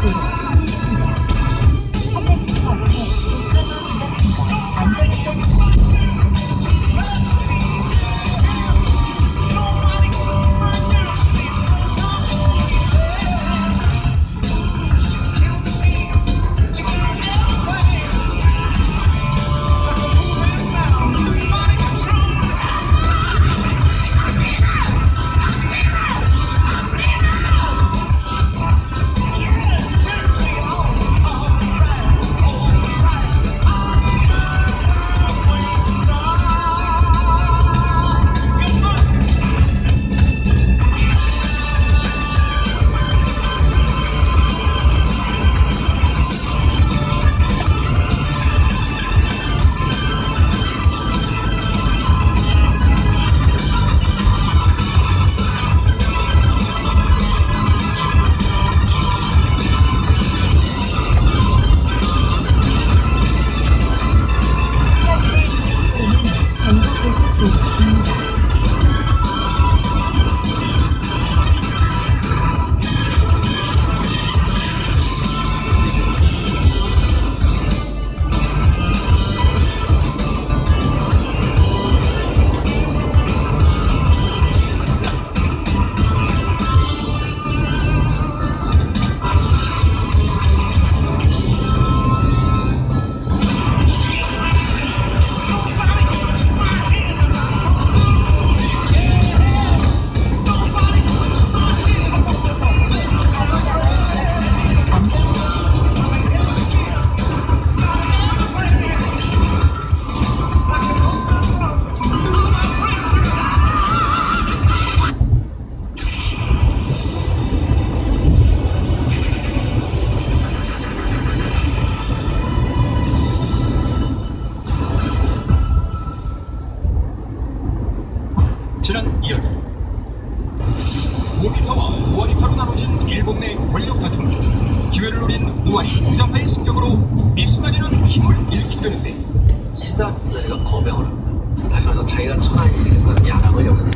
진입입니다. 선택지 앞에 불편한 안전운전 실시. 지난 이야기 모비파와 우아리파로 나눠진 일본 내 권력 다툼. 기회를 노린 우아리 무장파의 습격으로 미스나리는 힘을 잃게 되는데 이시다 미스나리가 거명을 합니다. 다시 말해서 자기가 천하에 있는 야랑을 여기서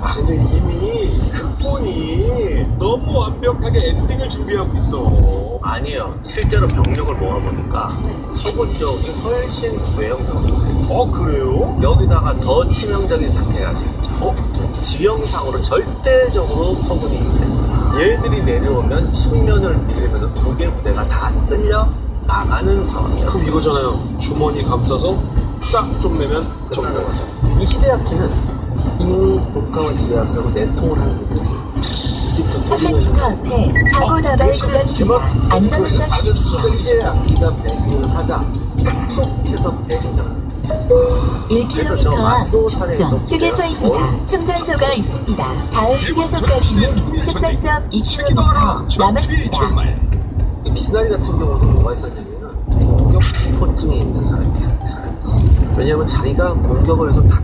근데 이미 극본이 너무 완벽하게 엔딩을 준비하고 있어. 아니에요. 실제로 병력을 모아보니까 서부 쪽이 훨씬 외형상으로 보세요. 그래요? 여기다가 더 치명적인 사태가 생겼죠. 지형상으로 절대적으로 서군이 됐어요. 얘들이 내려오면 측면을 밀리면서 두 개 부대가 다 쓸려 나가는 상황이에요. 그럼 이거잖아요. 주머니 감싸서 쫙 좀 내면 정리하죠. 이 히데야키는 이미 국가와 디아스하고 내통을 하는 게 됐어요. 300m 앞에 사고 다발 구간입니다. 안전운전 하십시오. 히데야키가 배신을 하자 속속해서 배신당합니다. 1km 앞 축전 휴게소입니다. 충전소가 있습니다. 다음 휴게소까지는 14.2km 남았습니다. 이 미스나리 같은 경우도 뭐가 있었냐면은 공격 공포증이 있는 사람이에요. 이 사람이. 왜냐면 자기가 공격을 해서 다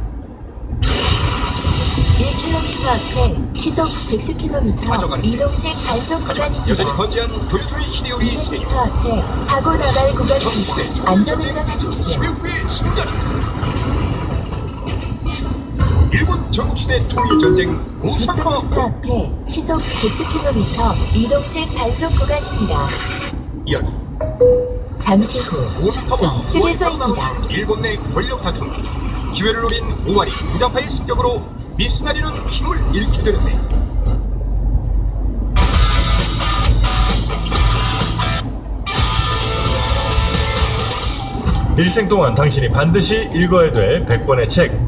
1km 앞에 시속 110km 이동식 단속 여전히 구간입니다. 건재한 돌토리 히데요리 200m 스페인 앞에 사고 다발 구간입니다. 안전운전 하십시오. 최후의 승자. 일본 전국시대 통일전쟁 200m 오사카 앞에 시속 110km 이동식 단속 구간입니다. 이야기 잠시 후 축전 휴게소입니다. 일본 내 권력 다툼. 기회를 노린 우아리 무장파의 습격으로 미스나리는 힘을 잃게 되는데 일생 동안 당신이 반드시 읽어야 될 100권의 책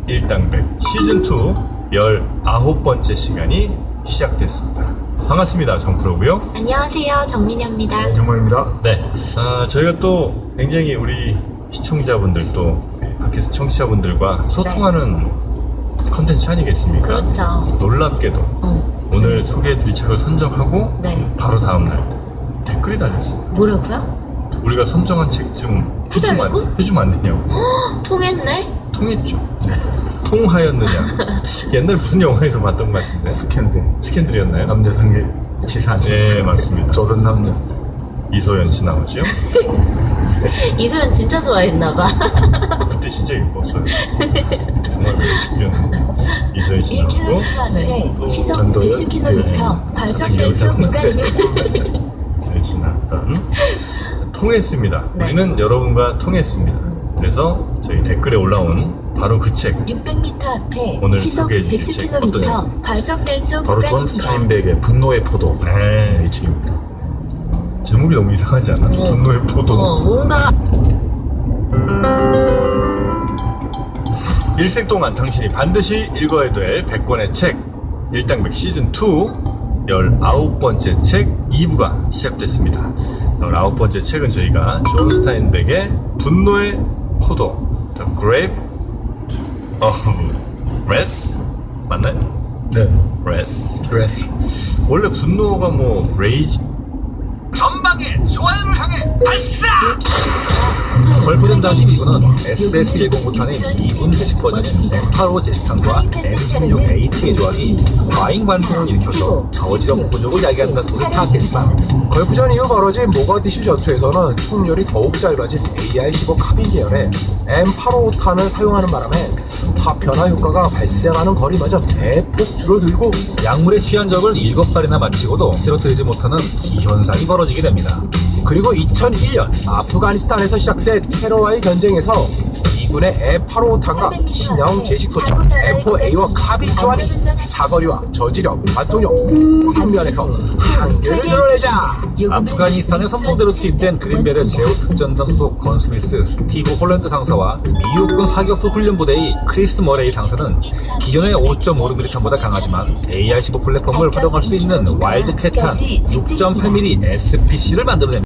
일당백 시즌2 19번째 시간이 시작됐습니다. 반갑습니다. 정프로고요. 안녕하세요, 정민현입니다. 정말입니다. 네, 저희가 또 굉장히 우리 시청자분들 또 팟캐스트 청취자분들과 소통하는 컨텐츠 아니겠습니까? 그렇죠. 놀랍게도 오늘 소개해드릴 책을 선정하고 네. 바로 다음날 댓글이 달렸어요. 뭐라고요? 우리가 선정한 책 좀 해달라고? 해주면 안 되냐고. 통했네? 통했죠. 통하였느냐. 옛날 무슨 영화에서 봤던 것 같은데. 스캔들이었나요? 남녀 상계 지사. 네, 맞습니다. 저런 남녀. 이소연 씨 나오죠? 이소연 진짜 좋아했나봐. 그때 진짜 예뻤어요. 정말 매력적이었는데. 이소연 씨 나오고 1km 앞에 또 시속 전도연? 110km 과속 단속 구간입니다. 통했습니다. 네. 우리는 여러분과 통했습니다. 그래서 저희 댓글에 올라온 바로 그 책 600m 앞에 오늘 시속 소개해 주실 책 어떤 110km 과속 단속 바로 존 구간입니다. 스타인백의 분노의 포도. 네. 이 책입니다. 제목이 너무 이상하지 않아? 분노의 포도. 뭔가 일생 동안 당신이 반드시 읽어야 될 100권의 책 일당백 시즌2 19번째 책 2부가 시작됐습니다. 19번째 책은 저희가 존 스타인백의 분노의 포도 The Grave of Wrath 맞나요? 네. Wrath. 그래서 원래 분노가 뭐 레이지 전방에 좋아요를 향해 발사! 걸프전 당시 미군은 SS-10부탄의 2군 제식 버전 M85 제식탄과 M16A2의 조합이 과잉 반응을 일으켜서 저지력 부족을 야기하는 것으로 파악했지만 걸프전 이후 벌어진 모가디슈 전투에서는 총열이 더욱 짧아진 AR-15 카빈 계열의 M85탄을 사용하는 바람에 파편화 효과가 발생하는 거리마저 대폭 줄어들고 약물에 취한 적을 7발이나 마치고도 쓰러뜨리지 못하는 기현상이 벌어지게 됩니다. 그리고 2001년 아프가니스탄에서 시작된 테러와의 전쟁에서 미군의 M85탄과 신형 제식 소총 M4A와 카빈 조합이 사거리와 저지력, 반통력 모든 면에서 한계를 드러내자 아프가니스탄의 선봉대로 투입된 그린벨의 제오 특전단 소속 건 스미스 스티브 홀랜드 상사와 미국군 사격수 훈련부대의 크리스 머레이 상사는 기존의 5.56mm탄보다 강하지만 AR-15 플랫폼을 활용할 수 있는 와일드캣한 6.8mm SPC를 만들어냅니다.